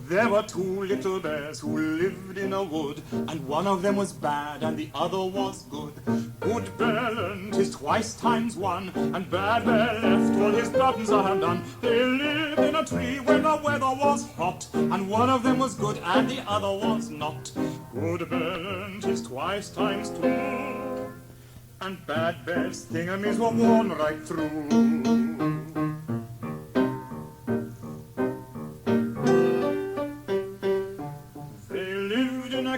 There were two little bears who lived in a wood, and one of them was bad and the other was good. Good bear learned his twice times one, and bad bear left all his buttons undone. They lived in a tree when the weather was hot, and one of them was good and the other was not. Good bear learned his twice times two, and bad bear's thingamies were worn right through.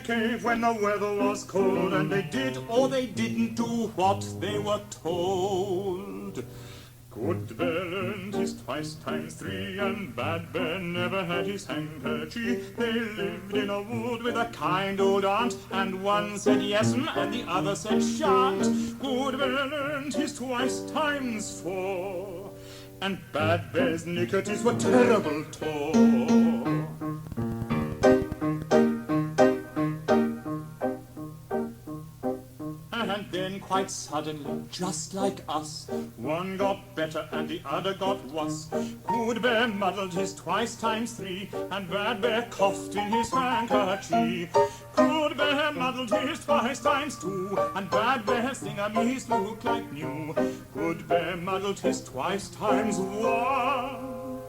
Cave when the weather was cold, and they did or they didn't do what they were told. Good bear learned his twice times three, and bad bear never had his handkerchief. They lived in a wood with a kind old aunt, and one said yes'm and the other said shan't. Good bear learned his twice times four, and bad bear's knickerties were terrible tore. And then quite suddenly, just like us, one got better and the other got worse. Good bear muddled his twice times three, and bad bear coughed in his handkerchief. Good bear muddled his twice times two, and bad bear's thingamies looked like new. Good bear muddled his twice times one,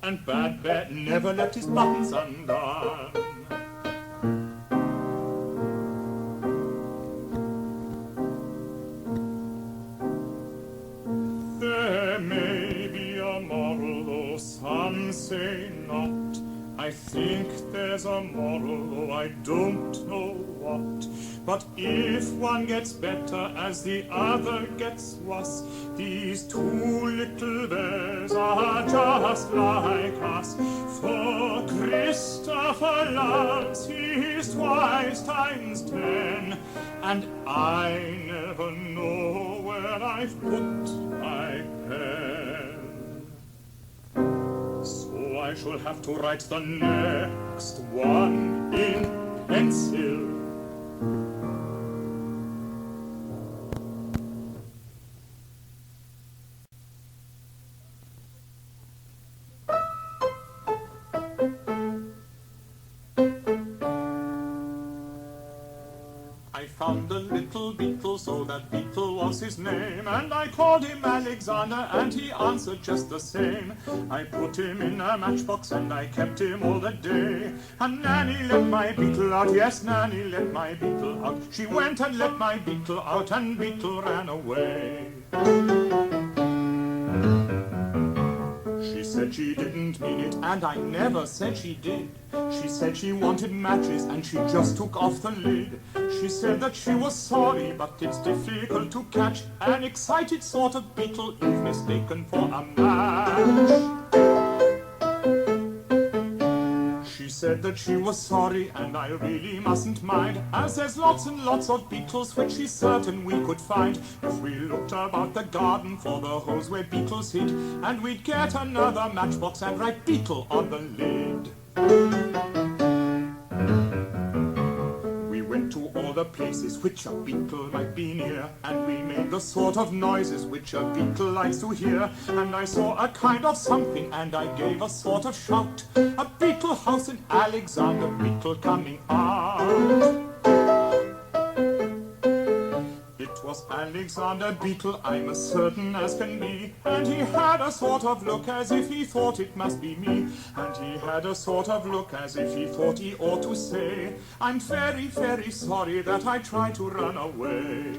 and bad bear never left his buttons undone. Some say not. I think there's a moral, though I don't know what. But if one gets better as the other gets worse, these two little bears are just like us. For Christopher loves his twice times 10, and I never know where I've put my pen. So I shall have to write the next one in pencil. I found a little beetle, so that beetle was his name, and I called him Alexander, and he answered just the same. I put him in a matchbox, and I kept him all the day. And Nanny let my beetle out, yes, Nanny let my beetle out. She went and let my beetle out, and beetle ran away. She said she didn't mean it, and I never said she did. She said she wanted matches, and she just took off the lid. She said that she was sorry, but it's difficult to catch an excited sort of beetle if mistaken for a match. She said that she was sorry, and I really mustn't mind, as there's lots and lots of beetles which she's certain we could find if we looked about the garden for the holes where beetles hid, and we'd get another matchbox and write beetle on the lid. We went to all the places which a beetle might be near, and we made the sort of noises which a beetle likes to hear. And I saw a kind of something, and I gave a sort of shout. A beetle house in Alexander, beetle coming out. It was Alexander Beetle, I'm as certain as can be, and he had a sort of look as if he thought it must be me, and he had a sort of look as if he thought he ought to say, I'm very, very sorry that I tried to run away.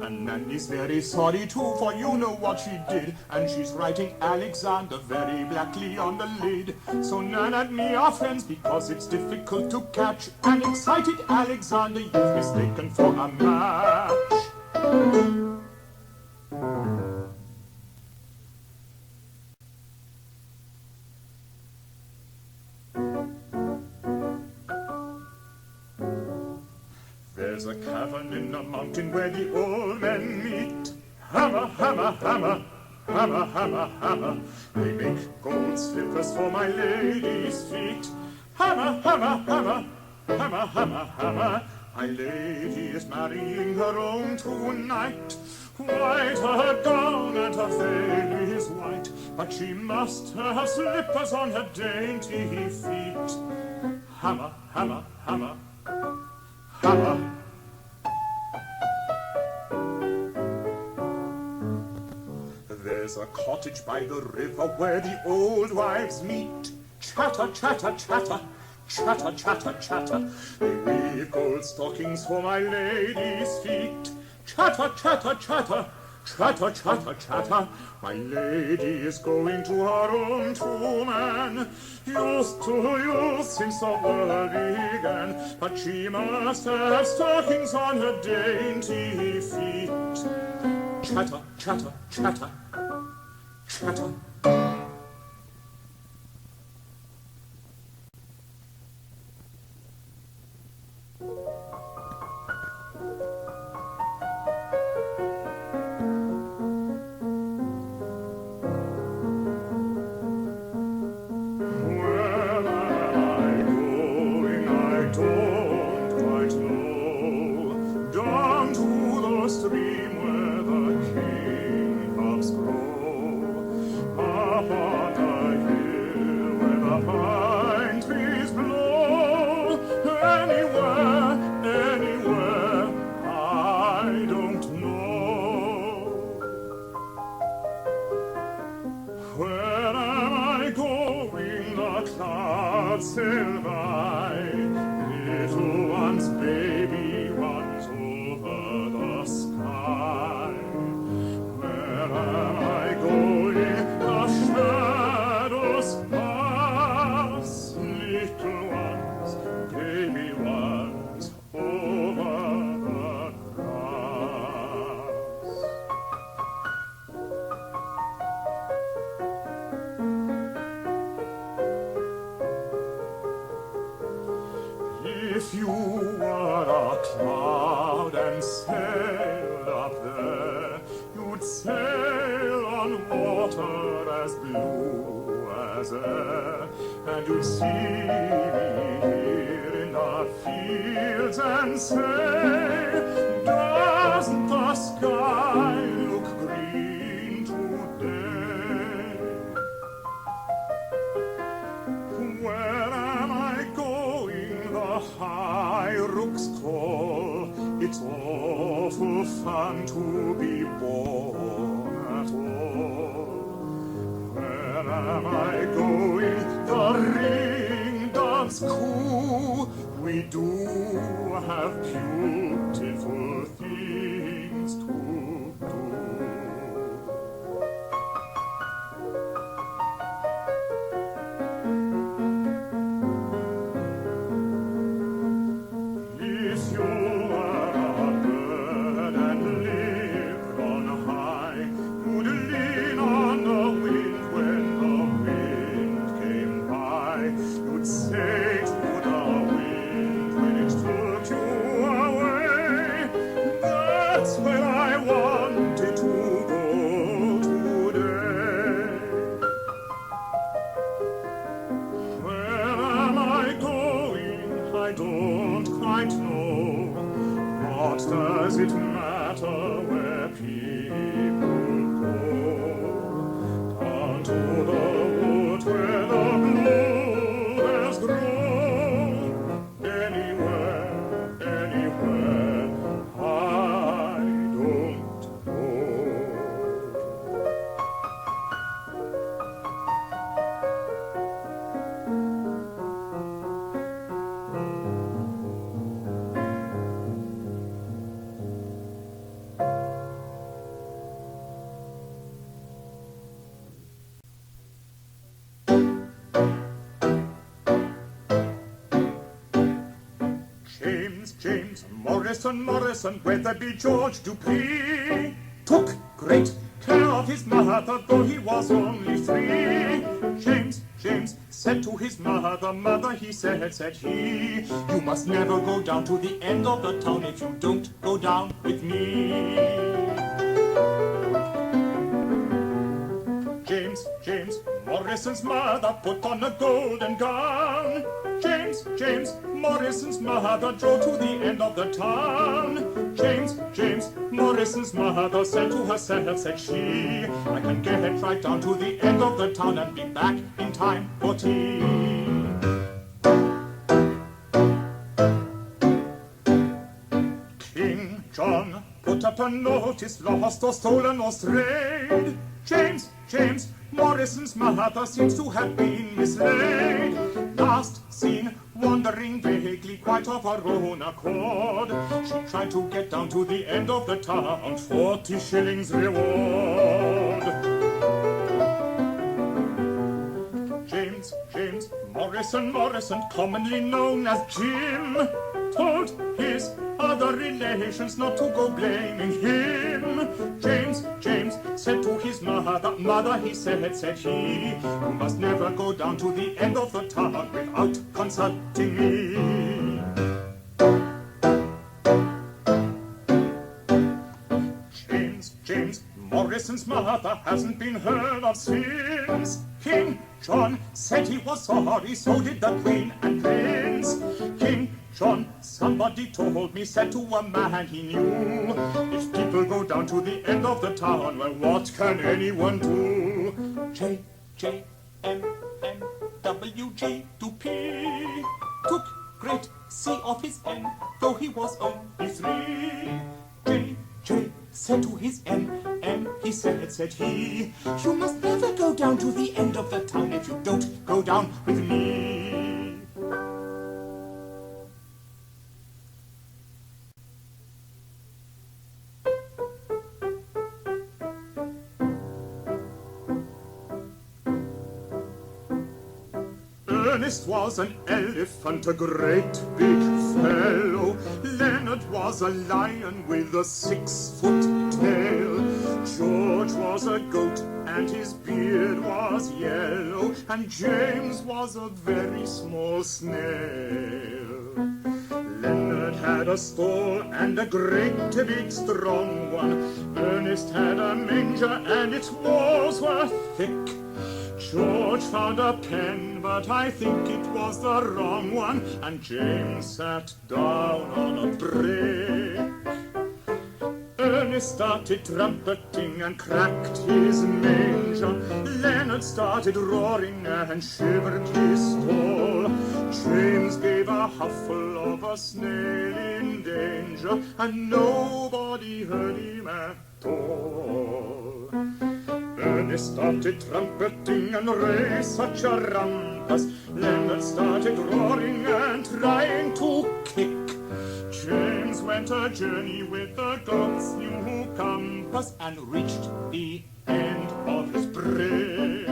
And Nanny's very sorry too, for you know what she did, and she's writing Alexander very blackly on the lid. So Nan and me are friends because it's difficult to catch an excited Alexander you've mistaken for a match. There's a cavern in the mountain where the old men meet. Hammer, hammer, hammer, hammer, hammer, hammer. They make gold slippers for my lady's feet. Hammer, hammer, hammer, hammer, hammer, hammer. My lady is marrying her own tonight. White her gown and her veil is white. but she must have slippers on her dainty feet. Hammer, hammer, hammer, hammer. There's a cottage by the river where the old wives meet. Chatter, chatter, chatter, chatter, chatter, chatter. They weave gold stockings for my lady's feet. Chatter, chatter, chatter, chatter, chatter, chatter. My lady is going to her own tomb and used to use since the world began. But she must have stockings on her dainty feet. Chatter, chatter, chatter, chatter. If you were a cloud and sailed up there, you'd sail on water as blue as air, and you'd see me here in the fields and say, doesn't the sky look green today? Where am I going? The high rooks call. It's awful fun to be born at all. Where am I going? The ring doves coo. We do have beautiful things to do. If you were a bird and lived on high, you'd lean on the wind when the wind came by. You'd say to the wind when it took you away, that's where I wanted to go today. Where am I going? I don't quite know. What does it matter where people go? Down to the wood where the bluebells grow. Anywhere, anywhere, I don't know. James, Morrison, Weatherby, George Dupree took great care of his mother, though he was only 3. James said to his mother, he said he, you must never go down to the end of the town if you don't go down with me. James, Morrison's mother put on a golden gown. James, Morrison's mother drove to the end of the town. James, Morrison's mother said to herself, said she, I can get right down to the end of the town and be back in time for tea. King John put up a notice, lost or stolen or strayed. James, Morrison's mother seems to have been mislaid. Last seen wandering vaguely, quite of her own accord. She tried to get down to the end of the town, 40 shillings reward. James, Morrison, commonly known as Jim, told his other relations not to go blaming him. James said to his mother, he said he, you must never go down to the end of the town without consulting me. James, Morrison's mother hasn't been heard of since. King John said he was sorry, so did the Queen and Prince. King John, somebody told me, said to a man he knew, if people go down to the end of the town, well, what can anyone do? J-M-M-W-G to P took great C off his N, though he was only 3. J said to his M, he said he, you must never go down to the end of the town if you don't go down with me. Ernest was an elephant, a great big fellow. Leonard was a lion with a 6-foot tail. George was a goat and his beard was yellow. And James was a very small snail. Leonard had a stall and a great big strong one. Ernest had a manger and its walls were thick. George found a pen, but I think it was the wrong one, and James sat down on a brick. Ernest started trumpeting and cracked his manger. Leonard started roaring and shivered his stall. James gave a huffle of a snail in danger, and nobody heard him at all. Ernest started trumpeting and raised such a rumpus. Leonard started roaring and trying to kick. James went a journey with the goat's new compass and reached the end of his brick.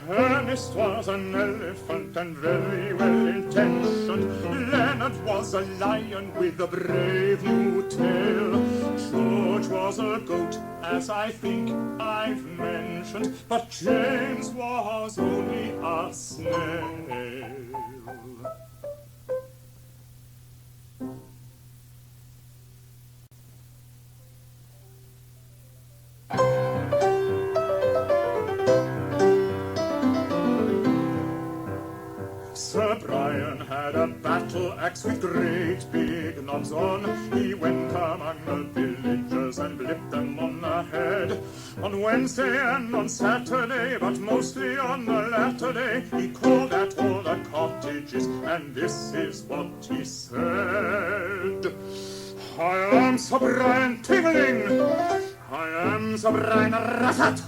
Ernest was an elephant and very well intentioned. Leonard was a lion with a brave new tail. George was a goat, as I think I've mentioned, but James was only a snail. Sir Brian had a battle-axe with great big knobs on. He went among the villagers and blipped them on the head. On Wednesday and on Saturday, but mostly on the latter day, he called at all the cottages, and this is what he said. I am Sir Brian Tingling. I am Sir Brian Rassat.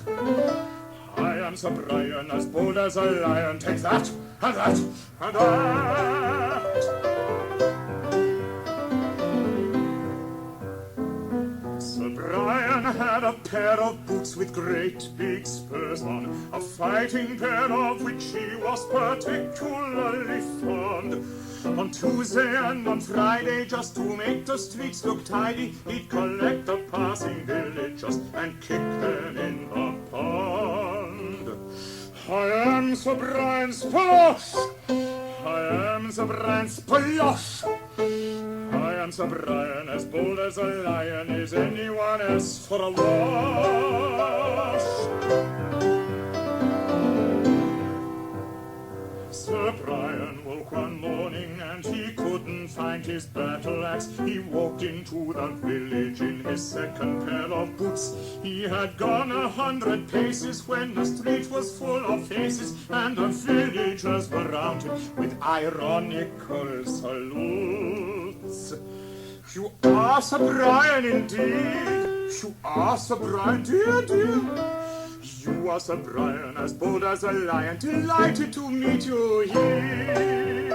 I am Sir Brian, as bold as a lion. Take that, and that, and that. Sir Brian had a pair of boots with great big spurs on, a fighting pair of which he was particularly fond. On Tuesday and on Friday, just to make the streets look tidy, he'd collect the passing villagers and kick them in the pond. I am Sir Brian Splosh. I am Sir Brian Splosh. I am Sir Brian, as bold as a lion. Is anyone else for a wash? his battle-axe, he walked into the village in his second pair of boots. He had gone 100 paces when the street was full of faces, and the villagers were round him with ironical salutes. You are Sir Brian indeed, you are Sir Brian, dear, dear. You are Sir Brian, as bold as a lion, delighted to meet you here.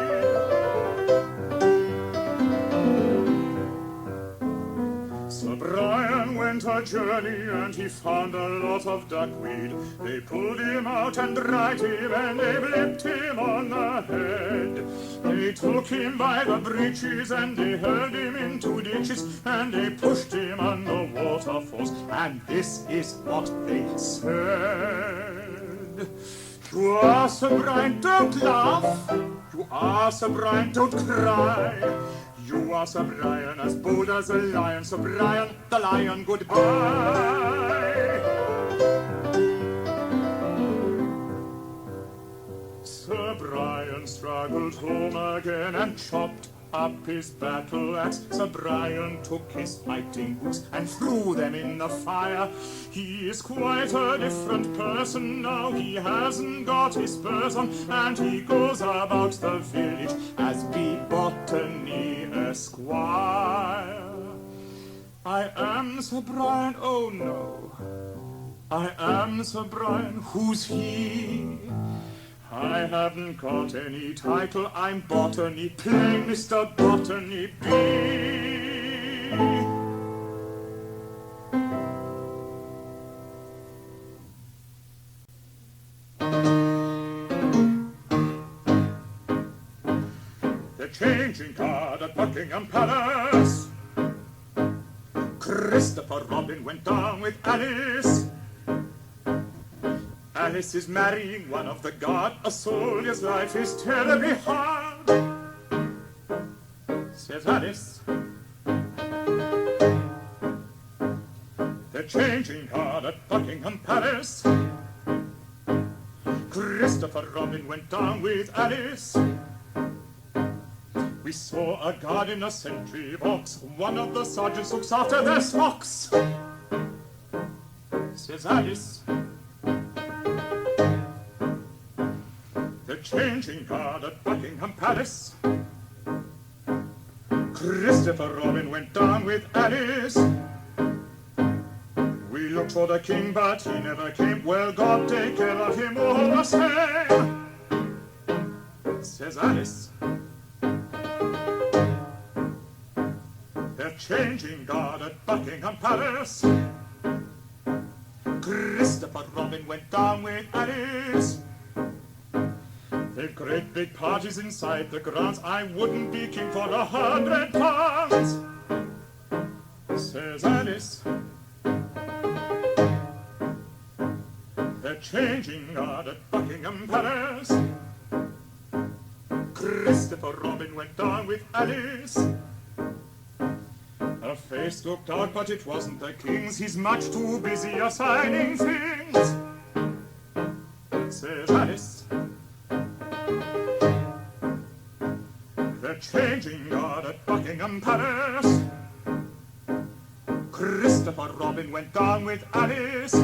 Sir Brian went a journey and he found a lot of duckweed. They pulled him out and dried him and they blipped him on the head. They took him by the breeches and they hurled him into ditches and they pushed him under waterfalls, and this is what they said. You are Sir Brian, don't laugh. You are Sir Brian, don't cry. You are Sir Brian, as bold as a lion. Sir Brian, the lion, goodbye. Sir Brian struggled home again and chopped up his battle-axe. Sir Brian took his fighting boots and threw them in the fire. He is quite a different person now. He hasn't got his spurs on, and he goes about the village as Botany Esquire. I am Sir Brian, oh no. I am Sir Brian, who's he? I haven't got any title, I'm Botany, plain Mr. Botany Bee. The changing guard at Buckingham Palace. Christopher Robin went down with Alice. Alice is marrying one of the guard. A soldier's life is terribly hard, says Alice. They're changing guard at Buckingham Palace. Christopher Robin went down with Alice. We saw a guard in a sentry box. One of the sergeants looks after their smocks, says Alice. Changing guard at Buckingham Palace. Christopher Robin went down with Alice. We looked for the king, but he never came. Well, God take care of him all the same, says Alice. They're changing guard at Buckingham Palace. Christopher Robin went down with Alice. They've great big parties inside the grounds. I wouldn't be king for £100, says Alice. They're changing guard at Buckingham Palace. Christopher Robin went down with Alice. Her face looked out, but it wasn't the king's. He's much too busy assigning things, says Alice. They're changing guard at Buckingham Palace. Christopher Robin went down with Alice.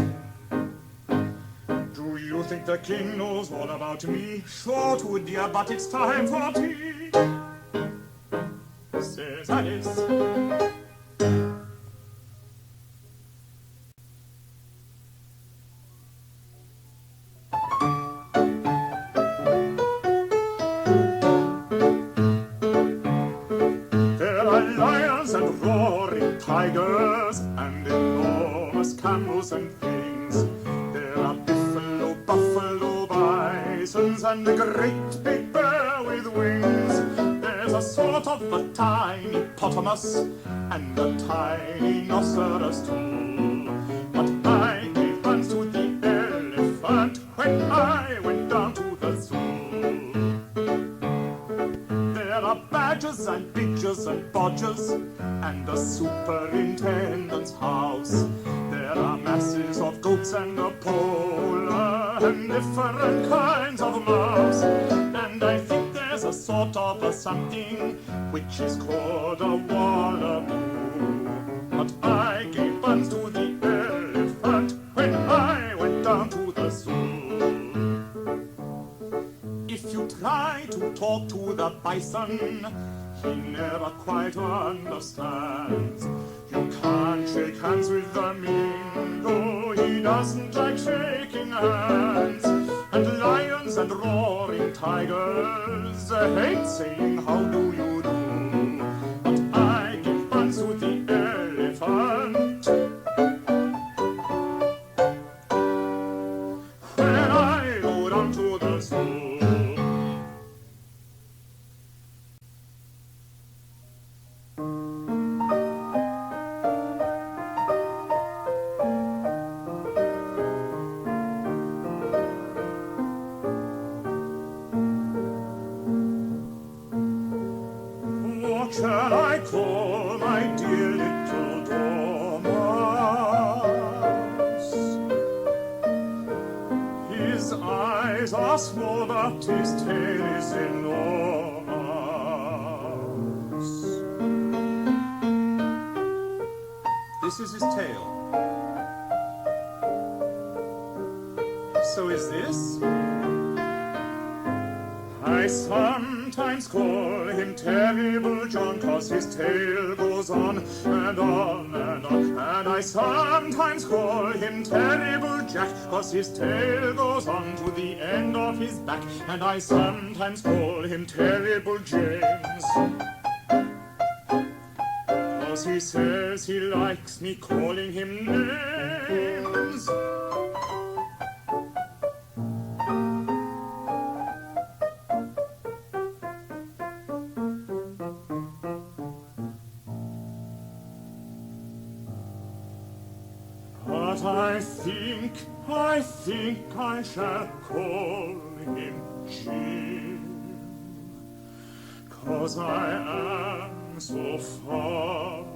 Do you think the king knows all about me? Sure to, dear, but it's time for tea, says Alice. Tigers and enormous camels and things. There are buffalo, bisons, and a great big bear with wings. There's a sort of a tiny hippopotamus and a tiny rhinoceros too. But I gave thanks to the elephant when I went down to the zoo. There are badgers and bitches and bodgers and a superintendent's house. There are masses of goats and a polar and different kinds of mouse. And I think there's a sort of a something which is called a wallaby. But I gave buns to the elephant when I went down to the zoo. If you try to talk to the bison, he never quite understands. You can't shake hands with the mingo, he doesn't like shaking hands. And lions and roaring tigers hate saying how do you do. But I give buns to the elephant when I go down to the zoo. What shall I call my dear little Dormouse? His eyes are small, but his tail is enormous. This is his tail. So is this? I sometimes call him Terrible John, 'cause his tail goes on and on and on. And I sometimes call him Terrible Jack, 'cause his tail goes on to the end of his back. And I sometimes call him Terrible James, 'cause he says he likes me calling him names. But I think I shall call him Jim, 'cause I am so fond